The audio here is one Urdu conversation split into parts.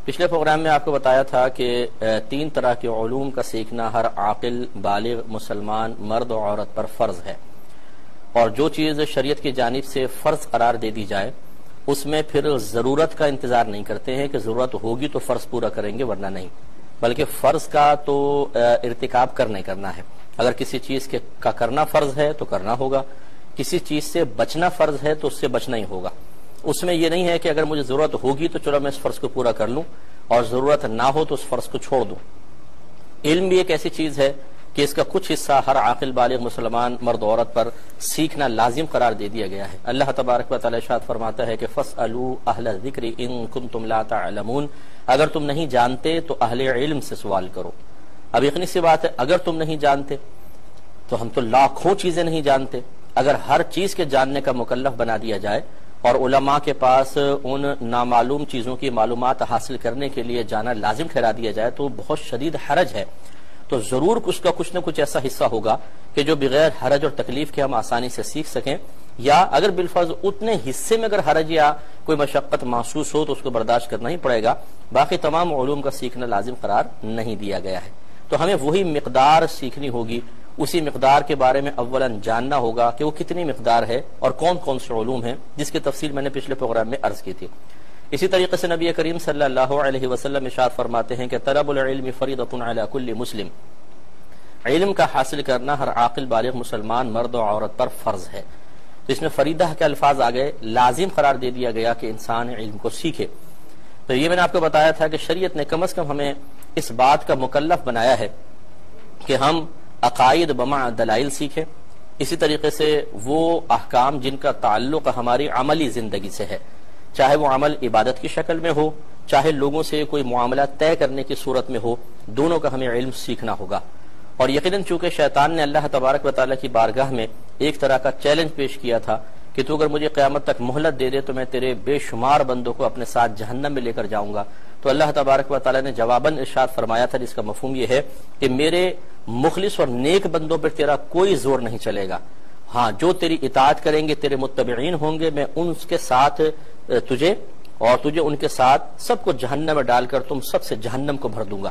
پچھلے پروگرام میں آپ کو بتایا تھا کہ 3 طرح کے علوم کا سیکھنا ہر عاقل بالغ مسلمان مرد و عورت پر فرض ہے، اور جو چیز شریعت کی جانب سے فرض قرار دے دی جائے اس میں پھر ضرورت کا انتظار نہیں کرتے ہیں کہ ضرورت ہوگی تو فرض پورا کریں گے ورنہ نہیں، بلکہ فرض کا تو ارتکاب کرنا ہے۔ اگر کسی چیز کا کرنا فرض ہے تو کرنا ہوگا، کسی چیز سے بچنا فرض ہے تو اس سے بچنا ہی ہوگا۔ اس میں یہ نہیں ہے کہ اگر مجھے ضرورت ہوگی تو چلو میں اس فرض کو پورا کر لوں، اور ضرورت نہ ہو تو اس فرض کو چھوڑ دوں۔ علم بھی ایک ایسی چیز ہے کہ اس کا کچھ حصہ ہر عاقل بالغ مسلمان مرد عورت پر سیکھنا لازم قرار دے دیا گیا ہے۔ اللہ تبارک و تعالی ارشاد فرماتا ہے کہ فَاسْأَلُوا أَهْلَ الذِّكْرِ إِن كُنتُمْ لَا تَعْلَمُونَ، اگر تم نہیں جانتے تو اہل علم سے سوال کرو۔ اب یقینی سی بات ہے، اگر تم نہیں جانتے تو ہم تو لاکھوں چیزیں نہیں جانتے، اگر ہر چیز کے جاننے کا مکلف بنا دیا جائے اور علماء کے پاس ان نامعلوم چیزوں کی معلومات حاصل کرنے کے لیے جانا لازم ٹھہرا دیا جائے تو بہت شدید حرج ہے۔ تو ضرور اس کا کچھ نہ کچھ ایسا حصہ ہوگا کہ جو بغیر حرج اور تکلیف کے ہم آسانی سے سیکھ سکیں، یا اگر بالفرض اتنے حصے میں اگر حرج یا کوئی مشقت محسوس ہو تو اس کو برداشت کرنا ہی پڑے گا، باقی تمام علوم کا سیکھنا لازم قرار نہیں دیا گیا ہے۔ تو ہمیں وہی مقدار سیکھنی ہوگی، اسی مقدار کے بارے میں اولاً جاننا ہوگا کہ وہ کتنی مقدار ہے اور کون کون سے علوم ہیں، جس کی تفصیل میں نے پچھلے پروگرام میں عرض کی تھی۔ اسی طریقے سے نبی کریم صلی اللہ علیہ وسلم ارشاد فرماتے ہیں کہ طلب العلم فریضۃ علی کل مسلم، علم کا حاصل کرنا ہر عاقل بالغ مسلمان مرد و عورت پر فرض ہے۔ تو اس میں فریضہ کے الفاظ آ گئے، لازم قرار دے دیا گیا کہ انسان علم کو سیکھے۔ تو یہ میں نے آپ کو بتایا تھا کہ شریعت نے کم از کم ہمیں اس بات کا مکلف بنایا ہے کہ ہم عقائد بمع دلائل سیکھیں، اسی طریقے سے وہ احکام جن کا تعلق ہماری عملی زندگی سے ہے، چاہے وہ عمل عبادت کی شکل میں ہو، چاہے لوگوں سے کوئی معاملہ طے کرنے کی صورت میں ہو، دونوں کا ہمیں علم سیکھنا ہوگا۔ اور یقیناً چونکہ شیطان نے اللہ تبارک و تعالیٰ کی بارگاہ میں ایک طرح کا چیلنج پیش کیا تھا کہ تو اگر مجھے قیامت تک مہلت دے دے تو میں تیرے بے شمار بندوں کو اپنے ساتھ جہنم میں لے کر جاؤں گا، تو اللہ تبارک و تعالیٰ نے جواباً ارشاد فرمایا تھا، جس کا مفہوم یہ ہے کہ میرے مخلص اور نیک بندوں پر تیرا کوئی زور نہیں چلے گا، ہاں جو تیری اطاعت کریں گے، تیرے متبعین ہوں گے، میں ان کے ساتھ تجھے ان کے ساتھ سب کو جہنم میں ڈال کر تم سب سے جہنم کو بھر دوں گا۔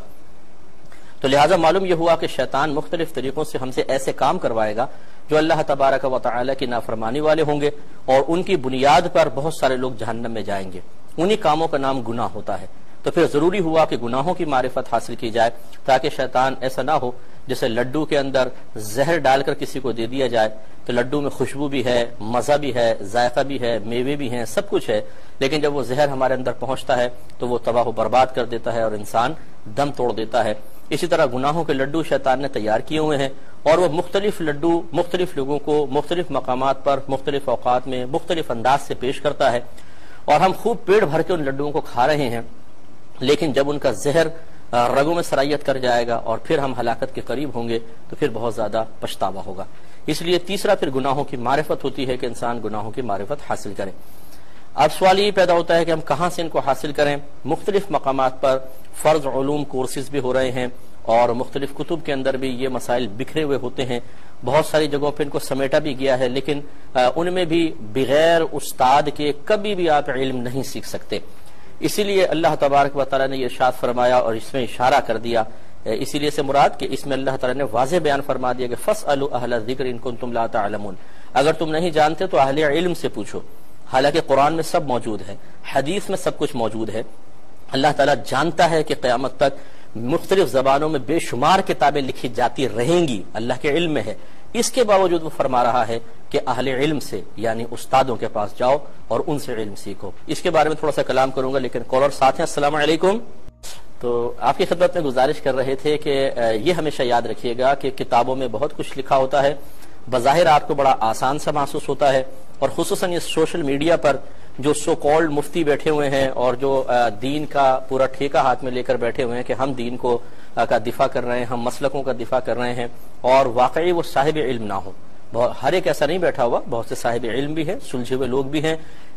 تو لہٰذا معلوم یہ ہوا کہ شیطان مختلف طریقوں سے ہم سے ایسے کام کروائے گا جو اللہ تبارک و تعالی کی نافرمانی والے ہوں گے، اور ان کی بنیاد پر بہت سارے لوگ جہنم میں جائیں گے۔ انہی کاموں کا نام گناہ ہوتا ہے۔ تو پھر ضروری ہوا کہ گناہوں کی معرفت حاصل کی جائے، تاکہ شیطان ایسا نہ ہو جیسے لڈو کے اندر زہر ڈال کر کسی کو دے دیا جائے، تو لڈو میں خوشبو بھی ہے، مزہ بھی ہے، ذائقہ بھی ہے، میوے بھی ہیں، سب کچھ ہے، لیکن جب وہ زہر ہمارے اندر پہنچتا ہے تو وہ تباہ و برباد کر دیتا ہے اور انسان دم توڑ دیتا ہے۔ اسی طرح گناہوں کے لڈو شیطان نے تیار کیے ہوئے ہیں، اور وہ مختلف لڈو مختلف لوگوں کو مختلف مقامات پر مختلف اوقات میں مختلف انداز سے پیش کرتا ہے، اور ہم خوب پیٹ بھر کے ان لڈوؤں کو کھا رہے ہیں، لیکن جب ان کا زہر رگوں میں سرایت کر جائے گا اور پھر ہم ہلاکت کے قریب ہوں گے تو پھر بہت زیادہ پچھتاوا ہوگا۔ اس لیے تیسرا پھر گناہوں کی معرفت ہوتی ہے کہ انسان گناہوں کی معرفت حاصل کرے۔ اب سوال یہ پیدا ہوتا ہے کہ ہم کہاں سے ان کو حاصل کریں؟ مختلف مقامات پر فرض علوم کورسز بھی ہو رہے ہیں، اور مختلف کتب کے اندر بھی یہ مسائل بکھرے ہوئے ہوتے ہیں، بہت ساری جگہوں پہ ان کو سمیٹا بھی گیا ہے، لیکن ان میں بھی بغیر استاد کے کبھی بھی آپ علم نہیں سیکھ سکتے۔ اسی لیے اللہ تبارک و تعالیٰ نے یہ ارشاد فرمایا اور اس میں اشارہ کر دیا، اسی لیے سے مراد کہ اس میں اللہ تعالیٰ نے واضح بیان فرما دیا کہ فَاسْأَلُوا أَهْلَ الذِّكْرِ إِن كُنتُمْ لَا تَعْلَمُونَ، اگر تم نہیں جانتے تو اہل علم سے پوچھو۔ حالانکہ قرآن میں سب موجود ہے، حدیث میں سب کچھ موجود ہے، اللہ تعالیٰ جانتا ہے کہ قیامت تک مختلف زبانوں میں بے شمار کتابیں لکھی جاتی رہیں گی، اللہ کے علم میں ہے، اس کے باوجود وہ فرما رہا ہے کہ اہل علم سے یعنی استادوں کے پاس جاؤ اور ان سے علم سیکھو۔ اس کے بارے میں تھوڑا سا کلام کروں گا، لیکن کالر ساتھ ہیں۔ السلام علیکم۔ تو آپ کی خدمت میں گزارش کر رہے تھے کہ یہ ہمیشہ یاد رکھیے گا کہ کتابوں میں بہت کچھ لکھا ہوتا ہے، بظاہر آپ کو بڑا آسان سا محسوس ہوتا ہے، اور خصوصاً یہ سوشل میڈیا پر جو سو کالڈ مفتی بیٹھے ہوئے ہیں اور جو دین کا پورا ٹھیکہ ہاتھ میں لے کر بیٹھے ہوئے ہیں کہ ہم دین کو کا دفاع کر رہے ہیں، ہم مسلکوں کا دفاع کر رہے ہیں، اور واقعی وہ صاحب علم نہ ہو۔ ہر ایک ایسا نہیں بیٹھا ہوا، بہت سے صاحب علم بھی ہیں، سلجھے ہوئے لوگ بھی ہیں،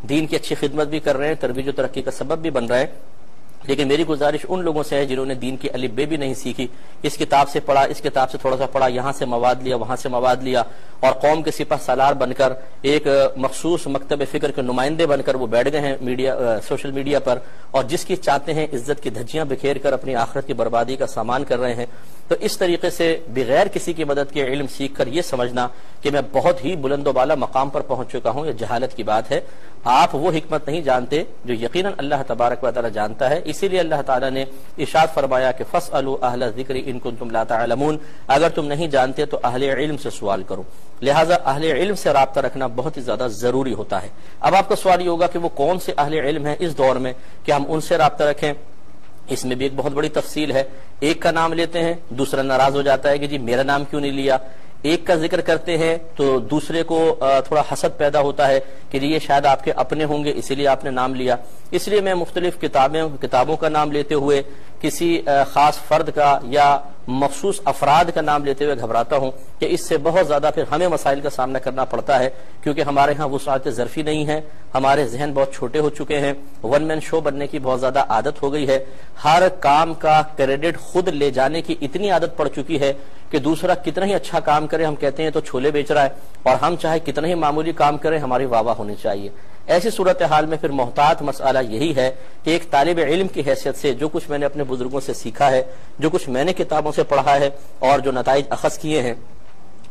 دین کی اچھی خدمت بھی کر رہے ہیں، ترویج و ترقی کا سبب بھی بن رہے ہیں، لیکن میری گزارش ان لوگوں سے ہے جنہوں نے دین کی الف بے بھی نہیں سیکھی، اس کتاب سے پڑھا، اس کتاب سے تھوڑا سا پڑھا، یہاں سے مواد لیا، وہاں سے مواد لیا، اور قوم کے سپہ سالار بن کر ایک مخصوص مکتب فکر کے نمائندے بن کر وہ بیٹھ گئے ہیں سوشل میڈیا پر، اور جس کی چاہتے ہیں عزت کی دھجیاں بکھیر کر اپنی آخرت کی بربادی کا سامان کر رہے ہیں۔ تو اس طریقے سے بغیر کسی کی مدد کے علم سیکھ کر یہ سمجھنا کہ میں بہت ہی بلند و بالا مقام پر پہنچ چکا ہوں، یہ جہالت کی بات ہے۔ آپ وہ حکمت نہیں جانتے جو یقیناً اللہ تبارک و تعالی جانتا ہے، اسی لیے اللہ تعالیٰ نے ارشاد فرمایا کہ فاسألوا اہل الذکر ان کنتم لا تعلمون، اگر تم نہیں جانتے تو اہل علم سے سوال کرو۔ لہٰذا اہل علم سے رابطہ رکھنا بہت ہی زیادہ ضروری ہوتا ہے۔ اب آپ کا سوال یہ ہوگا کہ وہ کون سے اہل علم ہیں اس دور میں کہ ہم ان سے رابطہ رکھیں؟ اس میں بھی ایک بہت بڑی تفصیل ہے۔ ایک کا نام لیتے ہیں، دوسرا ناراض ہو جاتا ہے کہ جی میرا نام کیوں نہیں لیا۔ ایک کا ذکر کرتے ہیں تو دوسرے کو تھوڑا حسد پیدا ہوتا ہے کہ یہ شاید آپ کے اپنے ہوں گے اسی لیے آپ نے نام لیا۔ اس لیے میں مختلف کتابوں کا نام لیتے ہوئے کسی خاص فرد کا یا مخصوص افراد کا نام لیتے ہوئے گھبراتا ہوں کہ اس سے بہت زیادہ پھر ہمیں مسائل کا سامنا کرنا پڑتا ہے، کیونکہ ہمارے ہاں وسعت ظرفی نہیں ہے، ہمارے ذہن بہت چھوٹے ہو چکے ہیں، ون مین شو بننے کی بہت زیادہ عادت ہو گئی ہے، ہر کام کا کریڈٹ خود لے جانے کی اتنی عادت پڑ چکی ہے کہ دوسرا کتنا ہی اچھا کام کرے ہم کہتے ہیں تو چھولے بیچ رہا ہے، اور ہم چاہے کتنا ہی معمولی کام کریں ہماری واہ واہ ہونی چاہیے۔ ایسی صورتحال میں پھر محتاط مسئلہ یہی ہے کہ ایک طالب علم کی حیثیت سے جو کچھ میں نے اپنے بزرگوں سے سیکھا ہے، جو کچھ میں نے کتابوں سے پڑھا ہے اور جو نتائج اخذ کیے ہیں،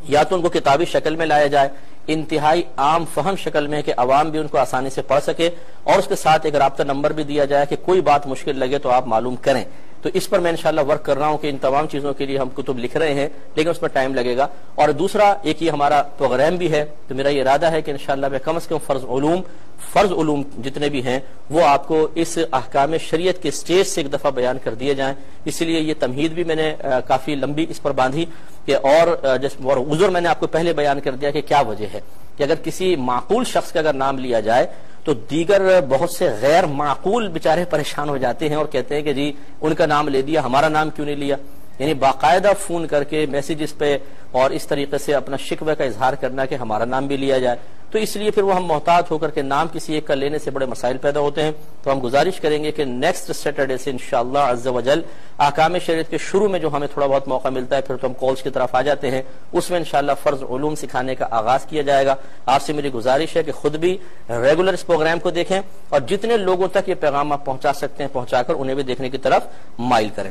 یا تو ان کو کتابی شکل میں لایا جائے، انتہائی عام فہم شکل میں کہ عوام بھی ان کو آسانی سے پڑھ سکے، اور اس کے ساتھ ایک رابطہ نمبر بھی دیا جائے کہ کوئی بات مشکل لگے تو آپ معلوم کریں۔ تو اس پر میں انشاءاللہ ورک کر رہا ہوں کہ ان تمام چیزوں کے لیے ہم کتب لکھ رہے ہیں، لیکن اس پر ٹائم لگے گا۔ اور دوسرا ایک یہ ہمارا پروگرام بھی ہے، تو میرا یہ ارادہ ہے کہ انشاءاللہ میں کم از کم فرض علوم جتنے بھی ہیں وہ آپ کو اس احکام شریعت کے سٹیج سے ایک دفعہ بیان کر دیے جائیں۔ اسی لیے یہ تمہید بھی میں نے کافی لمبی اس پر باندھی کہ اور عذر میں نے آپ کو پہلے بیان کر دیا کہ کیا وجہ ہے کہ اگر کسی معقول شخص کا اگر نام لیا جائے تو دیگر بہت سے غیر معقول بیچارے پریشان ہو جاتے ہیں اور کہتے ہیں کہ جی ان کا نام لے دیا، ہمارا نام کیوں نہیں لیا۔ یعنی باقاعدہ فون کر کے میسیجز پہ اور اس طریقے سے اپنا شکوے کا اظہار کرنا کہ ہمارا نام بھی لیا جائے، تو اس لیے پھر وہ ہم محتاط ہو کر کے نام کسی ایک کا لینے سے بڑے مسائل پیدا ہوتے ہیں۔ تو ہم گزارش کریں گے کہ نیکسٹ سیٹرڈے سے انشاءاللہ عز و جل احکام شریعت کے شروع میں جو ہمیں تھوڑا بہت موقع ملتا ہے، پھر تو ہم کالز کی طرف آ جاتے ہیں، اس میں انشاءاللہ فرض علوم سکھانے کا آغاز کیا جائے گا۔ آپ سے میری گزارش ہے کہ خود بھی ریگولر اس پروگرام کو دیکھیں اور جتنے لوگوں تک یہ پیغام آپ پہنچا سکتے ہیں پہنچا کر انہیں بھی دیکھنے کی طرف مائل کریں۔